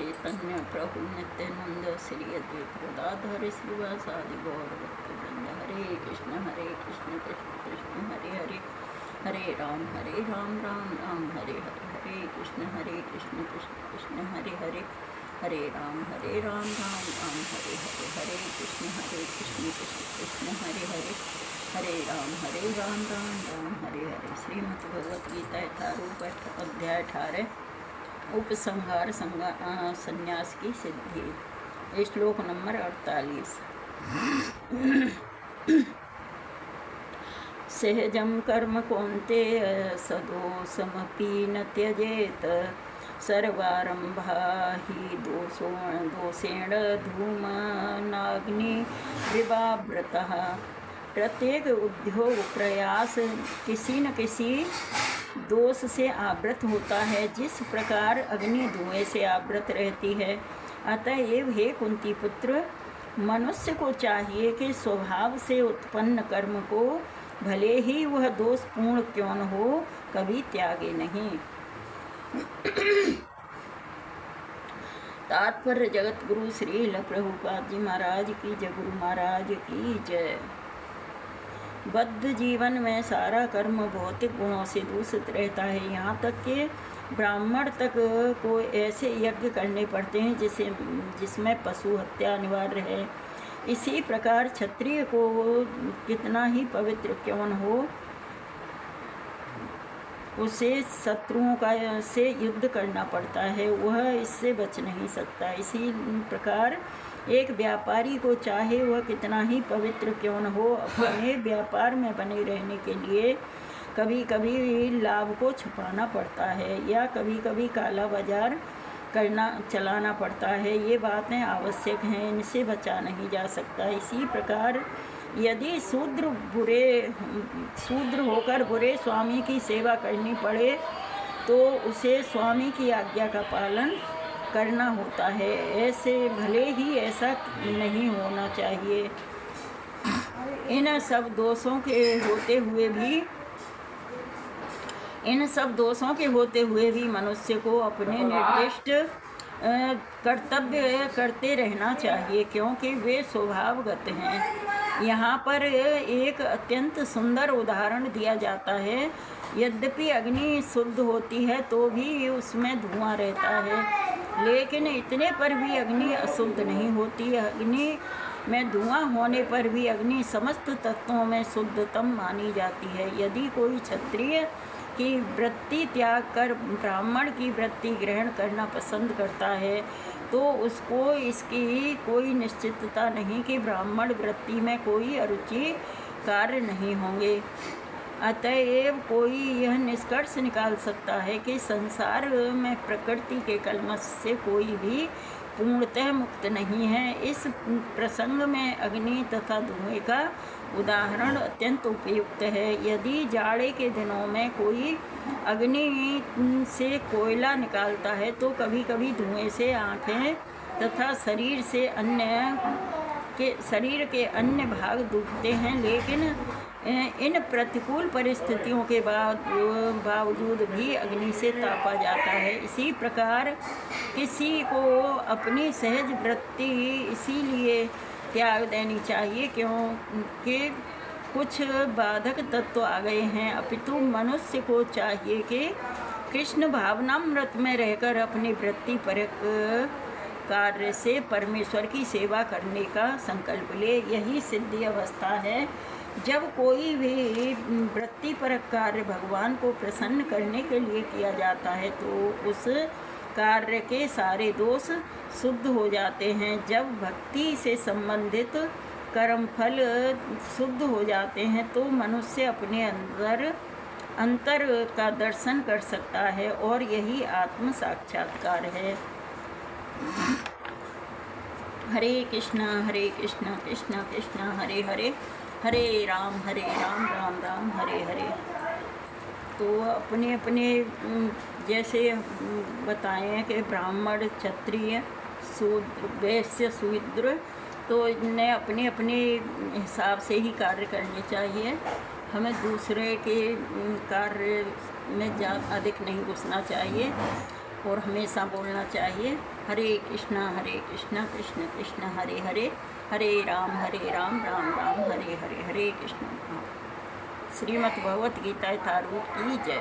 चैतन्य प्रभु नित्यानंद श्री अद्वैत गदाधर श्रीवासादि गौर भक्तवृंद। हरे कृष्ण कृष्ण कृष्ण हरे हरे, हरे राम राम राम हरे हरे, हरे कृष्ण कृष्ण कृष्ण हरे हरे, हरे राम राम राम हरे हरे, हरे कृष्ण कृष्ण कृष्ण हरे हरे, हरे राम राम हरे हरे। श्रीमद् भगवद गीता यथारूप अध्याय 18 उपसंहार संन्यास की सिद्धि। श्लोक नंबर 48। सहजं कर्म कौन्तेय सदोषमपि न त्यजेत, सर्वारंभा हि दोषेण धूमनाग्निरिवावृतः। प्रत्येक उद्योग प्रयास किसी न किसी दोष से आवृत होता है, जिस प्रकार अग्नि धुएं से आवृत रहती है। अतएव हे कुंती पुत्र, मनुष्य को चाहिए कि स्वभाव से उत्पन्न कर्म को भले ही वह दोषपूर्ण क्यों न हो, कभी त्यागे नहीं। तात्पर्य जगत गुरु श्रील प्रभुपाद जी महाराज की जय, गुरु महाराज की जय। बद्ध जीवन में सारा कर्म भौतिक गुणों से दूषित रहता है। यहाँ तक कि ब्राह्मण तक को ऐसे यज्ञ करने पड़ते हैं जिसमें पशु हत्या अनिवार्य है। इसी प्रकार क्षत्रिय को कितना ही पवित्र क्यों न हो, उसे शत्रुओं से युद्ध करना पड़ता है, वह इससे बच नहीं सकता। इसी प्रकार एक व्यापारी को चाहे वह कितना ही पवित्र क्यों न हो, अपने व्यापार में बने रहने के लिए कभी कभी लाभ को छुपाना पड़ता है या कभी कभी काला बाजार चलाना पड़ता है। ये बातें आवश्यक हैं, इनसे बचा नहीं जा सकता। इसी प्रकार यदि शूद्र होकर बुरे स्वामी की सेवा करनी पड़े तो उसे स्वामी की आज्ञा का पालन करना होता है। ऐसे भले ही ऐसा नहीं होना चाहिए। इन सब दोषों के होते हुए भी मनुष्य को अपने निर्दिष्ट कर्तव्य करते रहना चाहिए, क्योंकि वे स्वभावगत हैं। यहाँ पर एक अत्यंत सुंदर उदाहरण दिया जाता है। यद्यपि अग्नि शुद्ध होती है तो भी उसमें धुआं रहता है, लेकिन इतने पर भी अग्नि अशुद्ध नहीं होती। अग्नि में धुआं होने पर भी अग्नि समस्त तत्वों में शुद्धतम मानी जाती है। यदि कोई क्षत्रिय की वृत्ति त्याग कर ब्राह्मण की वृत्ति ग्रहण करना पसंद करता है तो उसको इसकी कोई निश्चितता नहीं कि ब्राह्मण वृत्ति में कोई अरुचि कार्य नहीं होंगे। अतएव कोई यह निष्कर्ष निकाल सकता है कि संसार में प्रकृति के कलमश से कोई भी पूर्णतः मुक्त नहीं है। इस प्रसंग में अग्नि तथा धुएं का उदाहरण अत्यंत उपयुक्त है। यदि जाड़े के दिनों में कोई अग्नि से कोयला निकालता है तो कभी कभी धुएं से आँखें तथा शरीर के अन्य भाग दुखते हैं, लेकिन इन प्रतिकूल परिस्थितियों के बावजूद भी अग्नि से तापा जाता है। इसी प्रकार किसी को अपनी सहज वृत्ति इसीलिए त्याग देनी चाहिए क्योंकि कुछ बाधक तत्व आ गए हैं, अपितु मनुष्य को चाहिए कि कृष्ण भावनामृत में रहकर अपनी वृत्ति परक कार्य से परमेश्वर की सेवा करने का संकल्प ले। यही सिद्धि अवस्था है। जब कोई भी वृत्तिपरक कार्य भगवान को प्रसन्न करने के लिए किया जाता है तो उस कार्य के सारे दोष शुद्ध हो जाते हैं। जब भक्ति से संबंधित कर्मफल शुद्ध हो जाते हैं तो मनुष्य अपने अंतर का दर्शन कर सकता है और यही आत्म साक्षात्कार है। हरे कृष्ण कृष्ण कृष्ण हरे हरे, हरे राम राम राम हरे हरे। तो अपने अपने जैसे बताएं कि ब्राह्मण क्षत्रिय वैश्य शूद्र, तो इन्हें अपने अपने हिसाब से ही कार्य करने चाहिए। हमें दूसरे के कार्य में अधिक नहीं घुसना चाहिए। और हमेशा बोलना चाहिए हरे कृष्णा कृष्ण कृष्ण हरे हरे, हरे राम राम राम हरे हरे, हरे कृष्ण। श्रीमद् भगवत गीता यथारूप की जय।